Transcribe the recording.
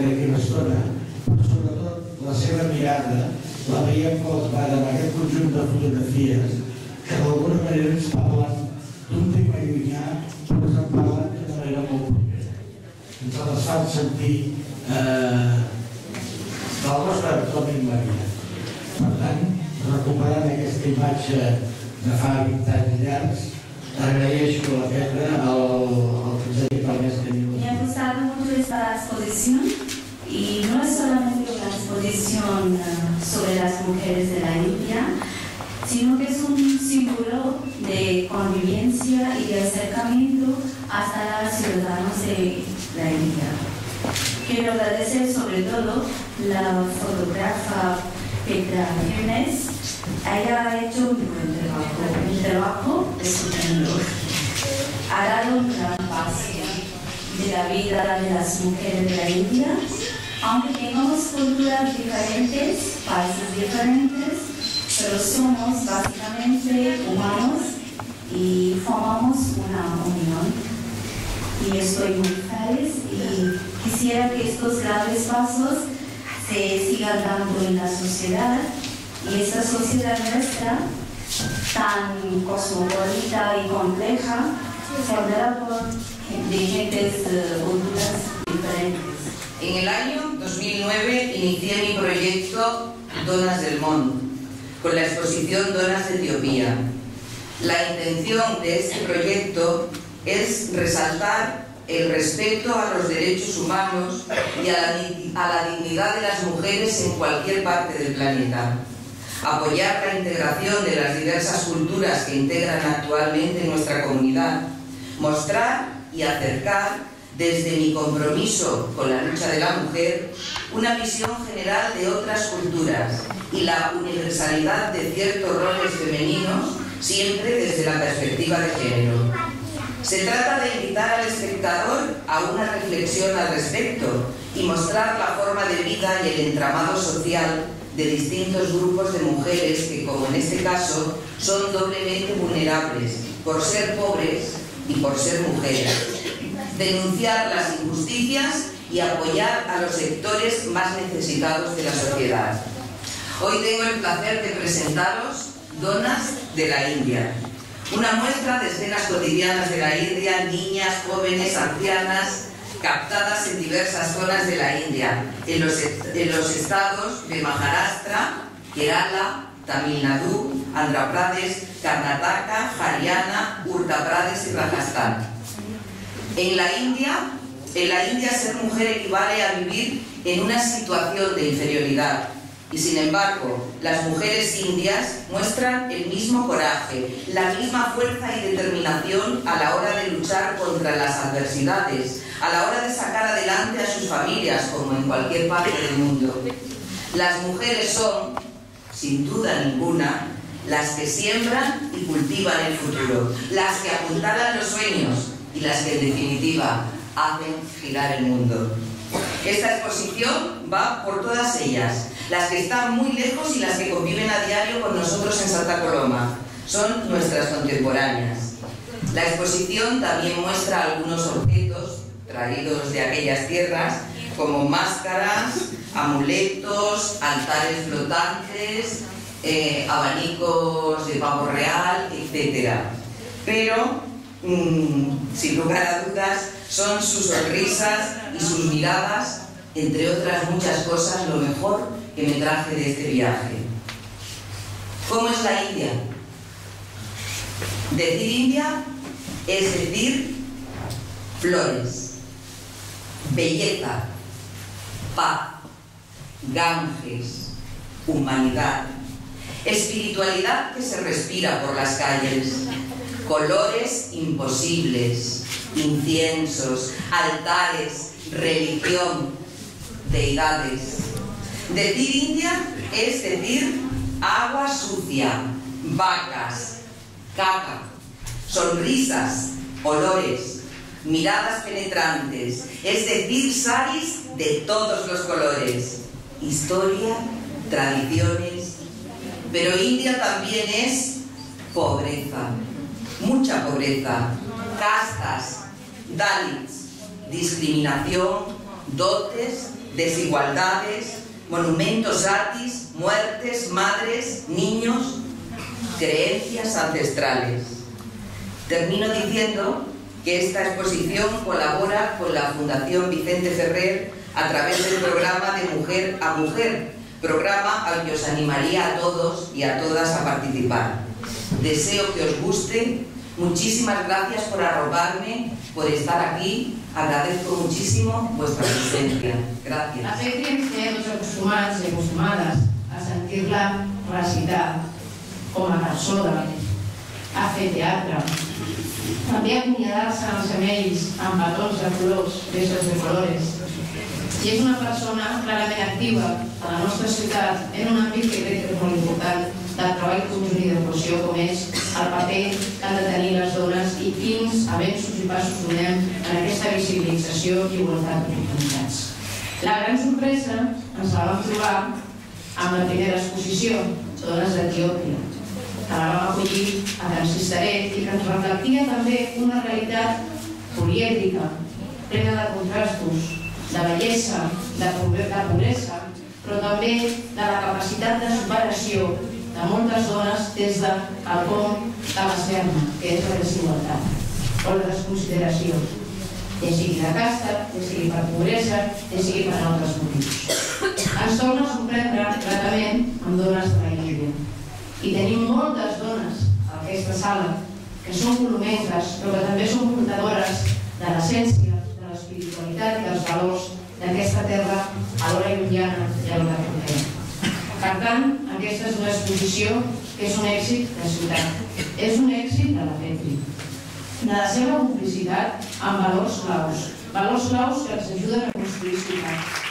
d'aquí una estona, però sobretot la seva mirada la veiem plasmada en aquest conjunt de fotografies que d'alguna manera ens parlen d'un tema llunyà, però ens en parlen d'una manera molt propera. Ens les fan sentir del nostre entorn immediat. Per tant, recuperant aquesta imatge de fa 20 anys llargs, agraeixo la Petra al que ens hagi permès tenir. Me ha gustado mucho esta exposición y no es solamente una exposición sobre las mujeres de la India, sino que es un símbolo de convivencia y de acercamiento hasta los ciudadanos de la India. Quiero agradecer sobre todo la fotógrafa Petra Jiménez. Ella ha hecho un buen trabajo estupendo. Ha dado un gran paso de la vida de las mujeres de la India, aunque tengamos culturas diferentes, países diferentes, pero somos básicamente humanos y formamos una unión. Y estoy muy feliz y quisiera que estos grandes pasos se sigan dando en la sociedad, y esta sociedad nuestra, tan cosmopolita y compleja, formada por de gentes culturas diferentes. En el año 2009 inicié mi proyecto Donas del Món, con la exposición Donas de Etiopía. La intención de este proyecto es resaltar el respeto a los derechos humanos y a la dignidad de las mujeres en cualquier parte del planeta. Apoyar la integración de las diversas culturas que integran actualmente nuestra comunidad. Mostrar y acercar, desde mi compromiso con la lucha de la mujer, una visión general de otras culturas y la universalidad de ciertos roles femeninos, siempre desde la perspectiva de género. Se trata de invitar al espectador a una reflexión al respecto y mostrar la forma de vida y el entramado social de distintos grupos de mujeres que, como en este caso, son doblemente vulnerables por ser pobres y por ser mujeres. Denunciar las injusticias y apoyar a los sectores más necesitados de la sociedad. Hoy tengo el placer de presentaros Donas de la India, una muestra de escenas cotidianas de la India, niñas, jóvenes, ancianas, captadas en diversas zonas de la India, en los estados de Maharashtra, Kerala, Tamil Nadu, Andhra Pradesh, Karnataka, Haryana, Uttar Pradesh y Rajasthan. En la India ser mujer equivale a vivir en una situación de inferioridad. Y sin embargo, las mujeres indias muestran el mismo coraje, la misma fuerza y determinación a la hora de luchar contra las adversidades, a la hora de sacar adelante a sus familias, como en cualquier parte del mundo. Las mujeres son, sin duda ninguna, las que siembran y cultivan el futuro, las que apuntalan los sueños y las que en definitiva hacen girar el mundo. Esta exposición va por todas ellas, las que están muy lejos y las que conviven a diario con nosotros en Santa Coloma. Son nuestras contemporáneas. La exposición también muestra algunos objetos traídos de aquellas tierras, como máscaras, amuletos, altares flotantes, abanicos de pavo real, etc. Pero, sin lugar a dudas, son sus sonrisas y sus miradas, entre otras muchas cosas, lo mejor que me traje de este viaje. ¿Cómo es la India? Decir India es decir flores, belleza, paz, Ganges, humanidad, espiritualidad que se respira por las calles, colores imposibles, inciensos, altares, religión, deidades. Decir India es decir agua sucia, vacas, caca, sonrisas, olores, miradas penetrantes, es decir saris de todos los colores, historia, tradiciones. Pero India también es pobreza, mucha pobreza, castas, dalits, discriminación, dotes, desigualdades, monumentos artis, muertes, madres, niños, creencias ancestrales. Termino diciendo que esta exposición colabora con la Fundación Vicente Ferrer a través del programa de Mujer a Mujer, programa al que os animaría a todos y a todas a participar. Deseo que os guste. Muchísimas gracias por arroparme, por estar aquí. Agradezco muchísimo vuestra presencia. Gracias. La FETRI ens té tots acostumats i acostumades a sentir-la recitar com a persona, a fer teatre, també a acomiadar-se en els gemells amb petons de colors, besos de colores. I és una persona clarament activa a la nostra ciutat en un àmbit que crec que és molt important del treball conjunt i de cohesió, com és el paper que han de tenir les dones i quins avenços i passos donem en aquesta visibilització i igualtat d'oportunitats. La gran sorpresa ens la vam trobar amb la primera exposició, Dones d'Etiòpia, que la vam acollir a Can Cisteret i que ens reflectia també una realitat polièdrica, plena de contrastos, de bellesa, de pobresa, però també de la capacitat de superació de moltes dones des del com de l'esterna, que és la desigualtat o la desconsideració, ja sigui de casta, ja sigui per pobresa, ja sigui per altres motius. Ens torna a sorprendre gratament amb dones de la Índia. I tenim moltes dones a aquesta sala que són colomenques, però que també són portadores de l'essència, de l'espiritualitat i dels valors d'aquesta terra alhora llunyana i alhora propera. Per tant, aquesta és una exposició que és un èxit de ciutat, és un èxit de la FETRI, de la seva complicitat amb valors claus que ens ajuden a construir ciutat.